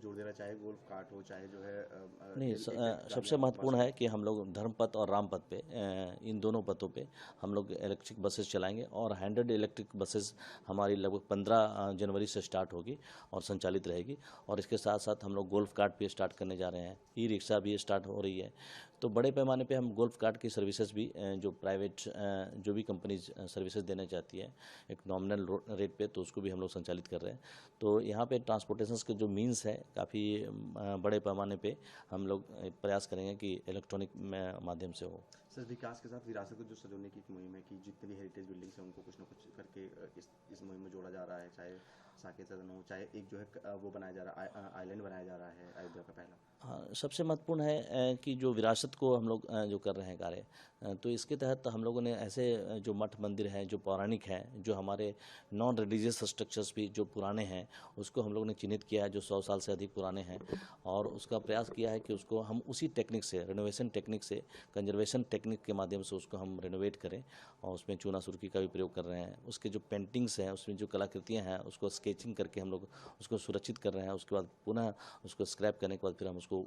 जोर दे रहा है, चाहे गोल्फ कार्ट हो, चाहे जो है नहीं, सबसे महत्वपूर्ण है कि हम लोग धर्मपथ और रामपथ पे इन दोनों पथों पे हम लोग इलेक्ट्रिक बसेस चलाएंगे और 100 इलेक्ट्रिक बसेस हमारी लगभग 15 जनवरी से स्टार्ट होगी और संचालित रहेगी। और इसके साथ साथ हम लोग गोल्फ कार्ट भी स्टार्ट करने जा रहे हैं, ई रिक्शा भी स्टार्ट हो रही है। तो बड़े पैमाने पे हम गोल्फ कार्ट की सर्विसेज भी जो प्राइवेट जो भी कंपनीज सर्विसेज देना चाहती है एक नॉमिनल रेट पे, तो उसको भी हम लोग संचालित कर रहे हैं। तो यहाँ पे ट्रांसपोर्टेशन के जो मीन्स है काफ़ी बड़े पैमाने पे हम लोग प्रयास करेंगे कि इलेक्ट्रॉनिक माध्यम से हो। सर, विकास के साथ विरासत को जो सजोने की एक मुहिम है कि जितने भी हेरिटेज बिल्डिंग्स हैं उनको कुछ ना कुछ करके इस मुहिम में जोड़ा जा रहा है, चाहे साकेत सदन हो, चाहे एक जो है वो बनाया जा रहा है, आइलैंड बनाया जा रहा है अयोध्या का पहला। हाँ, सबसे महत्वपूर्ण है कि जो विरासत को हम लोग जो कर रहे हैं कार्य, तो इसके तहत हम लोगों ने ऐसे जो मठ मंदिर हैं जो पौराणिक हैं, जो हमारे नॉन रिलीजियस स्ट्रक्चर्स भी जो पुराने हैं, उसको हम लोग ने चिन्हित किया है जो 100 साल से अधिक पुराने हैं। और उसका प्रयास किया है कि उसको हम उसी टेक्निक से, रिनोवेशन टेक्निक से, कंजर्वेशन टेक्निक के माध्यम से उसको हम रिनोवेट करें। और उसमें चूना सुर्खी का भी प्रयोग कर रहे हैं। उसके जो पेंटिंग्स हैं, उसमें जो कलाकृतियाँ हैं, उसको स्केचिंग करके हम लोग उसको सुरक्षित कर रहे हैं। उसके बाद पुनः उसको स्क्रैप करने के बाद फिर हम उसको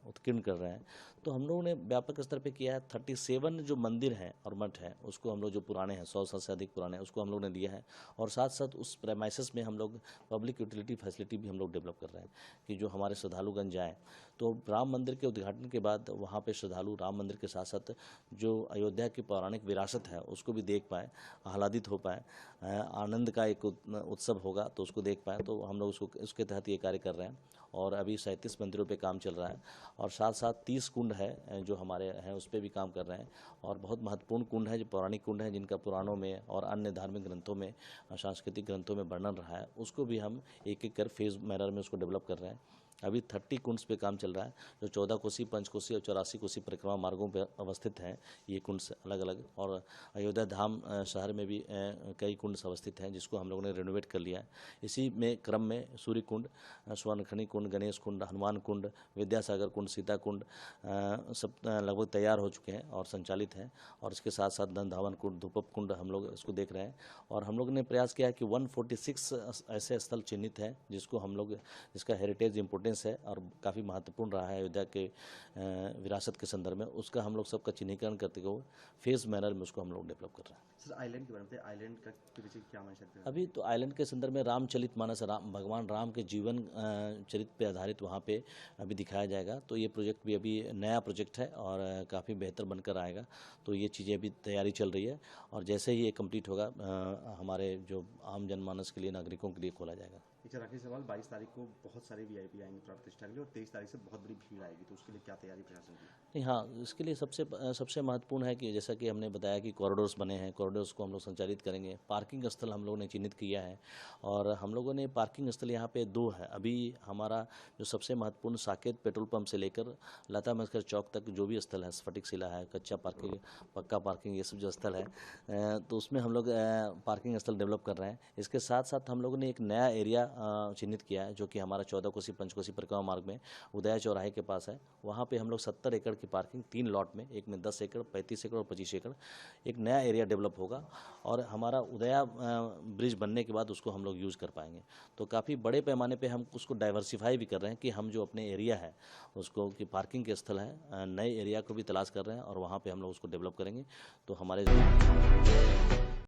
उत्कीर्ण कर रहे हैं। तो हम लोगों ने व्यापक स्तर पे किया है। 37 जो मंदिर हैं और मठ हैं उसको हम लोग जो पुराने हैं, 100 साल से अधिक पुराने हैं, उसको हम लोग ने लिया है। और साथ साथ उस प्रेमाइसेस में हम लोग पब्लिक यूटिलिटी फैसिलिटी भी हम लोग डेवलप कर रहे हैं कि जो हमारे श्रद्धालुगण जाएँ। तो राम मंदिर के उद्घाटन के बाद वहाँ पे श्रद्धालु राम मंदिर के साथ साथ जो अयोध्या की पौराणिक विरासत है उसको भी देख पाएँ, आह्लादित हो पाएँ, आनंद का एक उत्सव होगा तो उसको देख पाएँ। तो हम लोग उसके तहत ये कार्य कर रहे हैं। और अभी 37 मंदिरों पे काम चल रहा है और साथ साथ 30 कुंड है जो हमारे हैं उस पर भी काम कर रहे हैं। और बहुत महत्वपूर्ण कुंड है जो पौराणिक कुंड है जिनका पुराणों में और अन्य धार्मिक ग्रंथों में, सांस्कृतिक ग्रंथों में वर्णन रहा है, उसको भी हम एक एक कर फेज मैनर में उसको डेवलप कर रहे हैं। अभी 30 कुंड्स पे काम चल रहा है जो 14 कोसी, 5 कोसी और 84 कोसी परिक्रमा मार्गों पर अवस्थित हैं ये कुंड्स अलग अलग। और अयोध्या धाम शहर में भी कई कुंड अवस्थित हैं जिसको हम लोगों ने रेनोवेट कर लिया है। इसी में क्रम में सूर्य कुंड, स्वर्णखनी कुंड, गणेश कुंड, हनुमान कुंड, विद्यासागर कुंड, सीता कुंड सब लगभग तैयार हो चुके हैं और संचालित हैं। और इसके साथ साथ धन कुंड, धूपप कुंड हम लोग इसको देख रहे हैं। और हम लोग ने प्रयास किया है कि 146 ऐसे स्थल चिन्हित हैं जिसको हम लोग, जिसका हेरिटेज इंपोर्टेंस है और काफ़ी महत्वपूर्ण रहा है अयोध्या के विरासत के संदर्भ में, उसका हम लोग सबका चिन्हीकरण करते हुए फेज मैनर में उसको हम लोग डेवलप कर रहे हैं। सर, आइलैंड के बारे में, आइलैंड का के पीछे क्या मानसिकता है? अभी तो आइलैंड के संदर्भ में रामचरितमानस, भगवान राम के जीवन चरित्र पे आधारित वहाँ पे अभी दिखाया जाएगा। तो ये प्रोजेक्ट भी अभी नया प्रोजेक्ट है और काफ़ी बेहतर बनकर आएगा। तो ये चीज़ें अभी तैयारी चल रही है और जैसे ही ये कंप्लीट होगा हमारे जो आम जनमानस के लिए, नागरिकों के लिए खोला जाएगा। एक आखिरी सवाल, 22 तारीख को बहुत सारे वीआईपी आएंगे प्राण प्रतिष्ठा के लिए और 23 तारीख से बहुत बड़ी भीड़ आएगी, तो उसके लिए क्या तैयारी प्रशासन की? नहीं, हाँ, इसके लिए सबसे महत्वपूर्ण है कि जैसा कि हमने बताया कि कॉरिडोर्स बने हैं, कॉरिडोर्स को हम लोग संचालित करेंगे। पार्किंग स्थल हम लोगों ने चिन्हित किया है और हम लोगों ने पार्किंग स्थल यहाँ पे 2 है। अभी हमारा जो सबसे महत्वपूर्ण साकेत पेट्रोल पंप से लेकर लता मंगेशकर चौक तक जो भी स्थल है, स्फटिक शिला है, कच्चा पार्किंग, पक्का पार्किंग, ये सब जो स्थल है तो उसमें हम लोग पार्किंग स्थल डेवलप कर रहे हैं। इसके साथ साथ हम लोगों ने एक नया एरिया चिन्हित किया है जो कि हमारा 14 कोसी, 5 कोसी परिक्रमा मार्ग में उदया चौराहे के पास है। वहाँ पे हम लोग 70 एकड़ की पार्किंग 3 लॉट में, एक में 10 एकड़, 35 एकड़ और 25 एकड़, एक नया एरिया डेवलप होगा। और हमारा उदया ब्रिज बनने के बाद उसको हम लोग यूज़ कर पाएंगे। तो काफ़ी बड़े पैमाने पे हम उसको डाइवर्सिफाई भी कर रहे हैं कि हम जो अपने एरिया है उसको, कि पार्किंग के स्थल है, नए एरिया को भी तलाश कर रहे हैं और वहाँ पर हम लोग उसको डेवलप करेंगे। तो हमारे